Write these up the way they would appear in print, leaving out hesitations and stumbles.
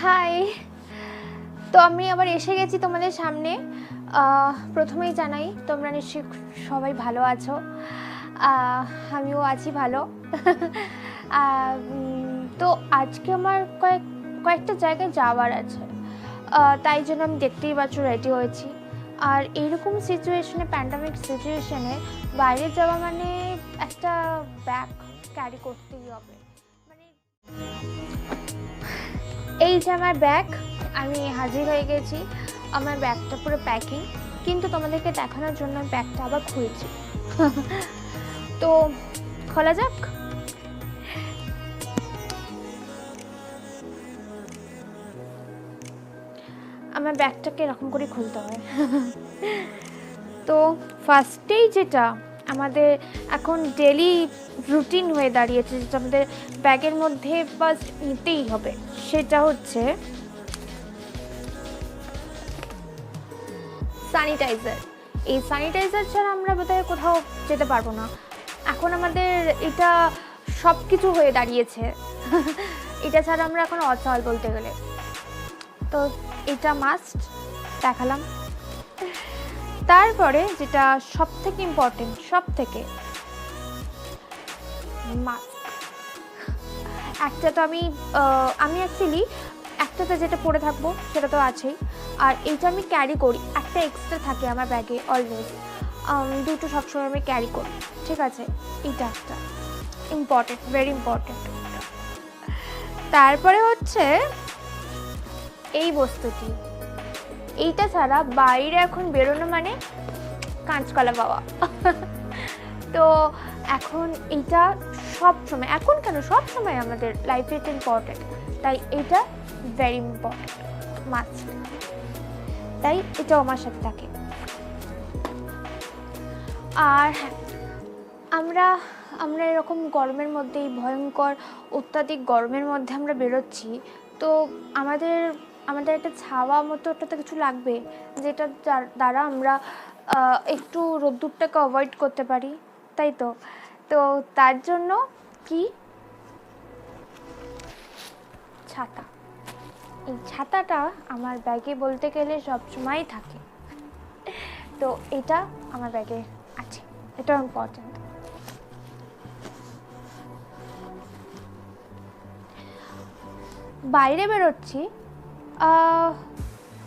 High. তো আমি আবার এসে গেছি তোমাদের সামনে। প্রথমেই জানাই তোমরা নিশ্চয়ই সবাই ভালো আছো। আমিও আছি ভালো। তো আজকে আমার কয়েকটা জায়গায় যাওয়ার আছে, তাই জন্য আমি দেখতেই পাচ্ছ রেডি হয়েছি। আর এইরকম সিচুয়েশনে, প্যান্ডামিক সিচুয়েশনে বাইরে যাওয়া মানে একটা ব্যাগ ক্যারি করতেই হবে। মানে এই যে আমার ব্যাগ, আমি হাজির হয়ে গেছি। আমার ব্যাগটা পুরো প্যাকিং, কিন্তু তোমাদেরকে দেখানোর জন্য ব্যাগটা আবার খুলেছি। তো খোলা যাক। আমার ব্যাগটাকে এরকম করে খুলতে হয়। তো ফার্স্টেই যেটা আমাদের এখন ডেলি রুটিন হয়ে দাঁড়িয়েছে, যেটা আমাদের ব্যাগের মধ্যে ফার্স্ট নিতেই হবে, সেটা হচ্ছে স্যানিটাইজার। এই স্যানিটাইজার ছাড়া আমরা বোধহয় কোথাও যেতে পারবো না। এখন আমাদের এটা সব কিছু হয়ে দাঁড়িয়েছে। এটা ছাড়া আমরা এখন অচল বলতে গেলে। তো এটা মাস্ট দেখালাম। তারপরে যেটা সব থেকে ইম্পর্টেন্ট, সব থেকে মাস্ক। একটা তো আমি অ্যাকচুয়ালি একটাতে যেটা পরে থাকবো সেটা তো আছেই, আর এইটা আমি ক্যারি করি, একটা এক্সট্রা থাকে আমার ব্যাগে অলওয়েজ। দুটো সবসময় আমি ক্যারি করি, ঠিক আছে? এটা একটা ইম্পর্টেন্ট, ভেরি ইম্পর্টেন্ট। তারপরে হচ্ছে এই বস্তুটি, এইটা ছাড়া বাইরে এখন বেরোনো মানে কাঁচকলা পাওয়া। তো এখন এইটা সব সময়, এখন কেন সব সময় আমাদের লাইফে এটা ইম্পর্টেন্ট, তাই এটা ভেরি ইম্পর্টেন্ট, মাস্ট। তাই এটাও আমার সাথে থাকে। আর হ্যাঁ, আমরা এরকম গরমের মধ্যে, এই ভয়ঙ্কর অত্যাধিক গরমের মধ্যে আমরা বেরোচ্ছি, তো আমাদের একটা ছাওয়া মতো একটা কিছু লাগবে, যেটা দ্বারা আমরা একটু রোদ্দুরটাকে অ্যাভয়েড করতে পারি, তাই তো? তো তার জন্য কি, ছাতা। এই ছাতাটা আমার ব্যাগে বলতে গেলে সবসময় থাকে। তো এটা আমার ব্যাগে আছে, এটাও ইম্পর্টেন্ট। বাইরে বেরোচ্ছি,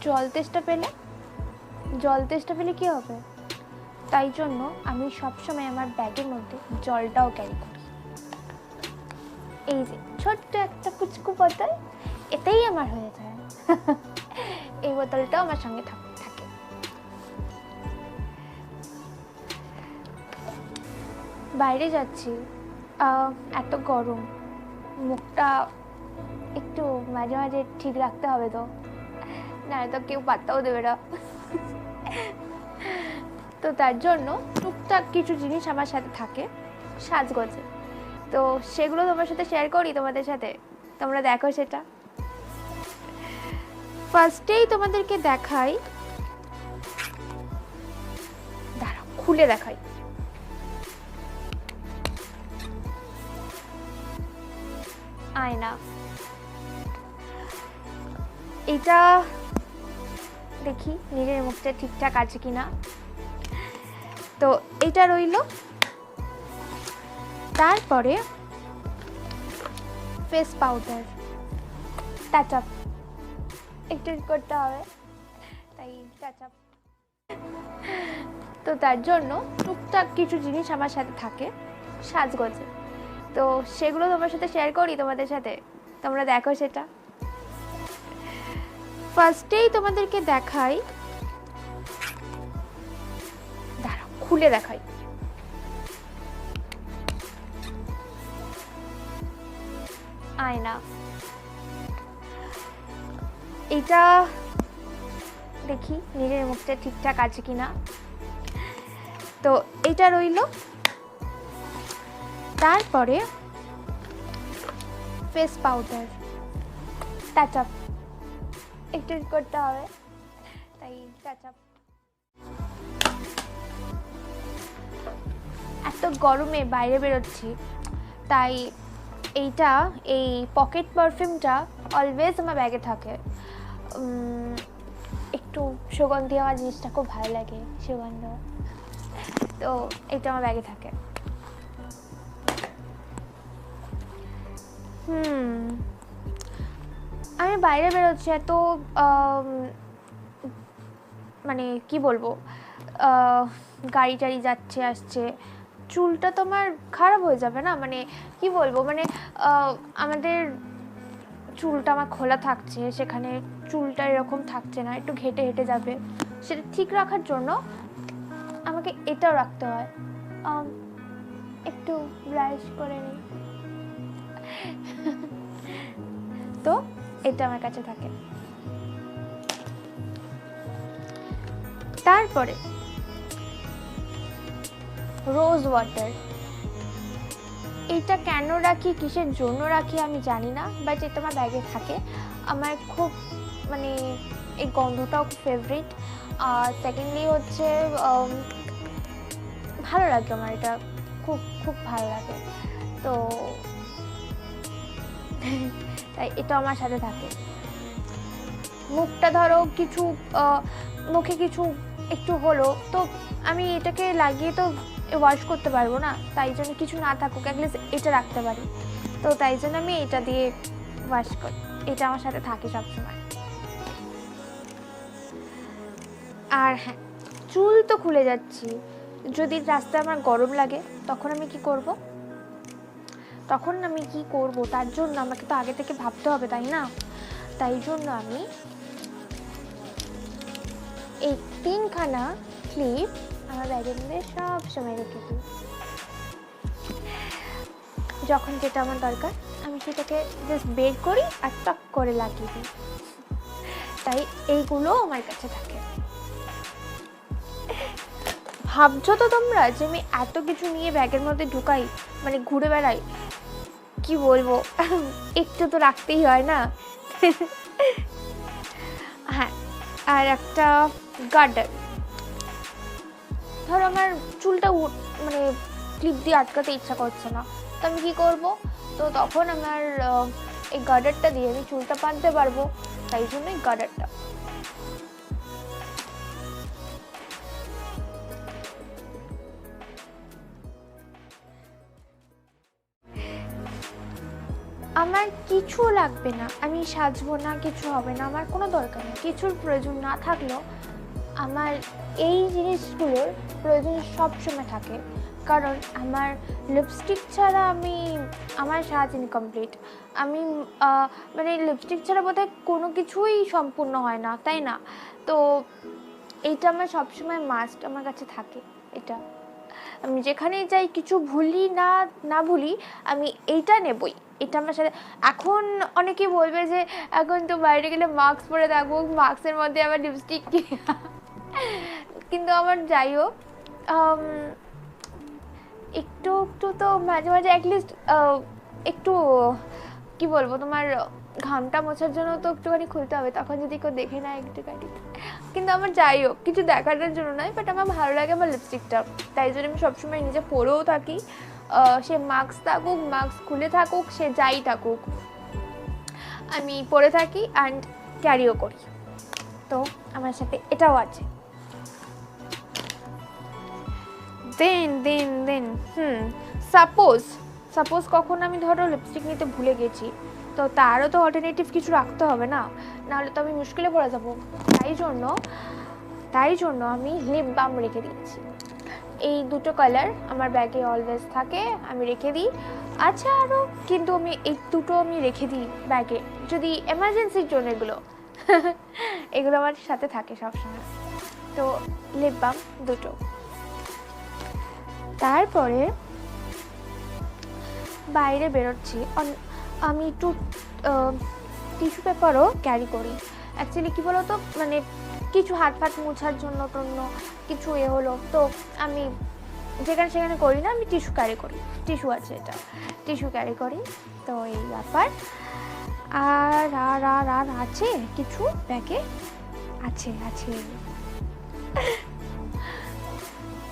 জল তেষ্টা পেলে কি হবে? তাই জন্য আমি সবসময় আমার ব্যাগের মধ্যে জলটাও ক্যারি করি। এই যে ছোট্ট একটা পুচকু বোতল, এতেই আমার হয়ে যায়। এই বোতলটাও আমার সঙ্গে থাকে। বাইরে যাচ্ছি, এত গরম, মুখটা একটু মাঝে মাঝে ঠিক রাখতে হবে, তো না তো কেউ পাত্তাও দেবে না। তো তার জন্য টুকটাক কিছু জিনিস আমার সাথে থাকে সাজগোজে, তো সেগুলো তোমার সাথে শেয়ার করি তোমাদের সাথে, তোমরা দেখো সেটা। ফার্স্টেই তোমাদেরকে দেখাই, দাঁড়াও খুলে দেখাই। আয়না। এটা দেখি নিজের মুখটা ঠিকঠাক আছে কিনা। তো এটা রইল। তারপরে ফেস পাউডার, টাচ আপ একটু করতে হবে, তাই টাচ আপ। তো তার জন্য টুকটাক কিছু জিনিস আমার সাথে থাকে সাজগোজে, তো সেগুলো তোমার সাথে শেয়ার করি তোমাদের সাথে, তোমরা দেখো সেটা। ফার্স্টেই তোমাদেরকে দেখাই, দাঁড়াও খুলে দেখাই। আয়না। এটা দেখি নিজের মুখটা ঠিকঠাক আছে কিনা। তো এটা রইল। তারপরে ফেস পাউডার, টাচ আপ একটু করতে হবে, তাই টাচ আপ। এত গরমে বাইরে বেরোচ্ছি, তাই এই পকেট পারফিউমটা অলওয়েজ আমার ব্যাগে থাকে। একটু সুগন্ধি, আমার জিনিসটা খুব ভালো লাগে, সুগন্ধ, তো এটা আমার ব্যাগে থাকে। আমি বাইরে বেরোচ্ছি, এত মানে কি বলবো, গাড়ি টাড়ি যাচ্ছে আসছে, চুলটা তো আমার খারাপ হয়ে যাবে না, মানে কি বলবো, মানে আমাদের চুলটা আমার খোলা থাকছে, সেখানে চুলটা এরকম থাকছে না, একটু ঘেটে হেঁটে যাবে, সেটা ঠিক রাখার জন্য আমাকে এটাও রাখতে হয়। একটু ব্রাশ করে নিই, তো এটা আমার কাছে থাকে। তারপরে রোজ ওয়াটার, এটা কেন রাখি, কিসের জন্য রাখি আমি জানি না, বাট এটা আমার ব্যাগে থাকে। আমার খুব মানে এই গন্ধটাও খুব ফেভারিট। আর সেকেন্ডলি হচ্ছে ভালো লাগে আমার, এটা খুব খুব ভালো লাগে, তো তাই এটা আমার সাথে থাকে। মুখটা ধরো কিছু মুখে কিছু একটু হলো, তো আমি এটাকে লাগিয়ে তো ওয়াশ করতে পারবো না, তাই জন্য কিছু না থাকুক অ্যাটলিস্ট এটা রাখতে পারি, তো তাই জন্য আমি এটা দিয়ে ওয়াশ করি, এটা আমার সাথে থাকে সবসময়। আর হ্যাঁ, চুল তো খুলে যাচ্ছি, যদি রাস্তায় আমার গরম লাগে তখন আমি কি করব, তার জন্য আমাকে তো আগে থেকে ভাবতে হবে, তাই না? তাই জন্য আমি এই 3খানা ক্লিপ আমার ব্যাগের মধ্যে সব সময় রেখে দিই, যখন যেটা আমার দরকার আমি সেটাকে জাস্ট বের করি আর টক করে লাগিয়ে দিই, তাই এইগুলো আমার কাছে থাকে। ভাবছো তো তোমরা যে আমি এত কিছু নিয়ে ব্যাগের মধ্যে ঢুকাই, মানে ঘুরে বেড়াই, কি বলবো, একটু তো রাখতেই হয় না। হ্যাঁ, আর একটা গার্ডার, ধরো আমার চুলটা মানে ক্লিপ দিয়ে আটকাতে ইচ্ছা করছে না, তো আমি কি করব, তো তখন আমার এই গার্ডারটা দিয়ে আমি চুলটা বাঁধতে পারবো, তাই জন্য এই গার্ডারটা। আমার কিছু লাগবে না, আমি সাজবো না, কিছু হবে না, আমার কোনো দরকার নেই, কিছুর প্রয়োজন না থাকলেও আমার এই জিনিসগুলোর প্রয়োজন সবসময় থাকে, কারণ আমার লিপস্টিক ছাড়া আমার সাজ ইনকমপ্লিট। আমি মানে লিপস্টিক ছাড়া বোধহয় কোনো কিছুই সম্পূর্ণ হয় না, তাই না? তো এইটা আমার সবসময় মাস্ট, আমার কাছে থাকে এটা। আমি যেখানেই যাই, কিছু ভুলি না ভুলি, আমি এইটা নেবই, এটা আমার সাথে। এখন অনেকেই বলবে যে এখন তো বাইরে গেলে মাস্ক পরে থাকবো, মাস্কের মধ্যে আবার লিপস্টিক, কিন্তু আমার যাই হোক, একটু একটু তো মাঝে মাঝে অ্যাটলিস্ট একটু কি বলবো, তোমার ঘামটা মোছার জন্য তো একটুখানি খুলতে হবে, তখন যদি কেউ দেখে না একটুখানি, কিন্তু আমার যাই হোক কিছু দেখানোর জন্য নয়, বাট আমার ভালো লাগে আমার লিপস্টিকটা, তাই জন্য আমি সবসময় নিজে পরেও থাকি, সে মাস্ক থাকুক, মাস্ক খুলে থাকুক, সে যাই থাকুক, আমি পরে থাকি অ্যান্ড ক্যারিও করি, তো আমার সাথে এটাও আছে। দেন সাপোজ কখন আমি ধরো লিপস্টিক নিতে ভুলে গেছি, তো তারও তো অল্টারনেটিভ কিছু রাখতে হবে না, নাহলে তো আমি মুশকিলে পড়ে যাবো, তাই জন্য আমি লিপ বাম রেখে দিয়েছি। এই দুটো কালার আমার ব্যাগে অলওয়েজ থাকে, আমি রেখে দিই। আচ্ছা আরও, কিন্তু আমি এই দুটো আমি রেখে দিই ব্যাগে, যদি এমার্জেন্সির জন্য এগুলো আমার সাথে থাকে সবসময়, তো লিপ বাম দুটো। তারপরে বাইরে বেরোচ্ছি, আমি একটু টিস্যু পেপারও ক্যারি করি। অ্যাকচুয়ালি কী বলো তো, মানে কিছু হাত মোছার জন্য কিছু হলো, তো আমি সেখানে করি না, আমি টিস্যু ক্যারি করি, টিস্যু আছে, এটা টিস্যু ক্যারি করি, তো এই ব্যাপার। আর আর আর আর আছে কিছু ব্যাগে, আছে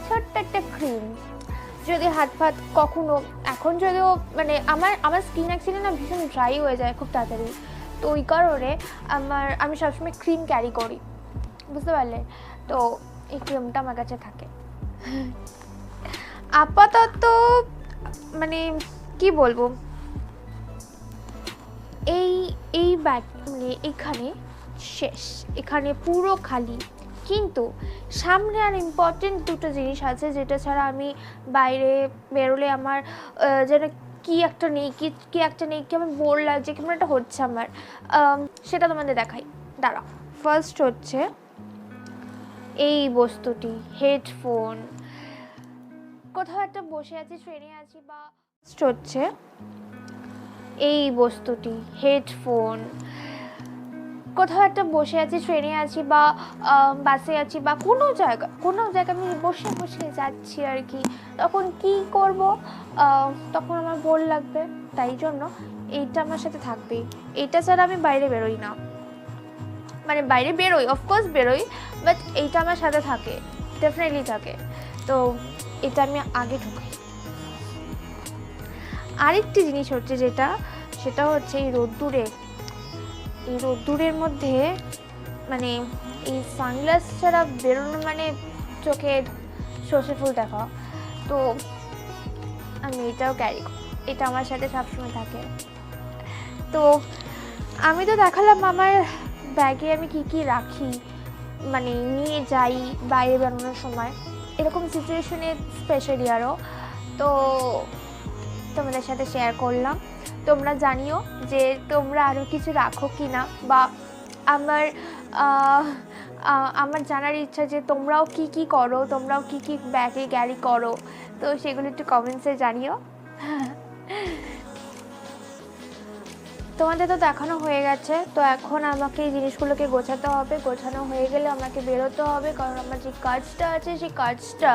ছোট্ট একটা ক্রিম, যদি হাত কখনো, এখন যদিও মানে আমার স্কিন অ্যাকচুয়ালি না ভীষণ ড্রাই হয়ে যায় খুব তাড়াতাড়ি, তো ওই কারণে আমি সবসময় ক্রিম ক্যারি করি, বুঝতে পারলে? তো এই ক্রিমটা আমার কাছে থাকে। আপাতত মানে কি বলবো, এই ব্যাগ মানে এখানে শেষ, এখানে পুরো খালি। কিন্তু সামনে আর ইম্পর্টেন্ট দুটো জিনিস আছে যেটা ছাড়া আমি বাইরে বেরোলে আমার যেন কি একটা নেই, কি একটা নেই, কেমন বোর লাগছে, কেমন একটা হচ্ছে আমার। সেটা তোমাদের দেখাই, দাঁড়াও। ফার্স্ট হচ্ছে এই বস্তুটি, হেডফোন। কোথাও একটা বসে আছি, ট্রেনে আছি, বা হচ্ছে এই বস্তুটি, হেডফোন। কোথাও একটা বসে আছি, ট্রেনে আছি বা বাসে আছি বা কোনো জায়গায় আমি বসে বসে যাচ্ছি আর কি, তখন কি করব, তখন আমার বোর লাগবে, তাই জন্য এইটা আমার সাথে থাকবেই। এইটা ছাড়া আমি বাইরে বেরোই না, মানে বাইরে বেরোই, অফকোর্স বেরোই, বাট এইটা আমার সাথে থাকে, ডেফিনেটলি থাকে। তো এটা আমি আগে ঢুকাই। আরেকটি জিনিস হচ্ছে সেটা হচ্ছে এই রোদ্দুরের মধ্যে মানে এই সানগ্লাস ছাড়া বেরোনো মানে চোখে সর্ষে ফুল দেখা। তো আমি এটাও ক্যারি করি, এটা আমার সাথে সবসময় থাকে। তো আমি তো দেখালাম আমার ব্যাগে আমি কি রাখি, মানে নিয়ে যাই বাইরে বেরোনোর সময়, এরকম সিচুয়েশনে স্পেশালি আরও। তো তোমাদের সাথে শেয়ার করলাম। তোমরা জানিও যে তোমরা আরও কিছু রাখো কি না, বা আমার জানার ইচ্ছা যে তোমরাও কি করো, তোমরাও কি ব্যাগে ক্যারি করো, তো সেগুলো একটু কমেন্টসে জানিও। তোমাদের তো দেখানো হয়ে গেছে, তো এখন আমাকে এই জিনিসগুলোকে গোছাতে হবে। গোছানো হয়ে গেলে আমাকে বেরোতে হবে, কারণ আমার যে কাজটা আছে সেই কাজটা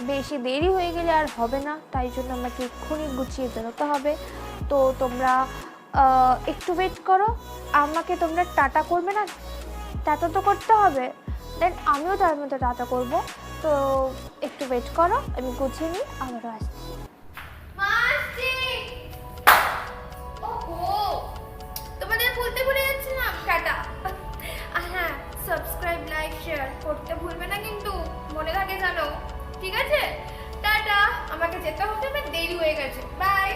বেশি দেরি হয়ে গেলে আর হবে না, তাই জন্য আমাকে এক্ষুনি গুছিয়ে বেরোতে হবে। তো তোমরা একটু ওয়েট করো, আমাকে তোমরা টাটা করবে না? টাটা তো করতে হবে, দেন আমিও তার মধ্যে টাটা করবো। তো একটু ওয়েট করো, আমি গুছিয়ে নিই, আবারও আসছি। তোমাদের বলতে ভুলে যাচ্ছিলাম, টাটা। হ্যাঁ, সাবস্ক্রাইব, লাইক, শেয়ার করতে ভুলবে না কিন্তু, মনে থাকে জানো, ঠিক আছে? টাটা, আমাকে যেতে হবে, আমার দেরি হয়ে গেছে, বাই।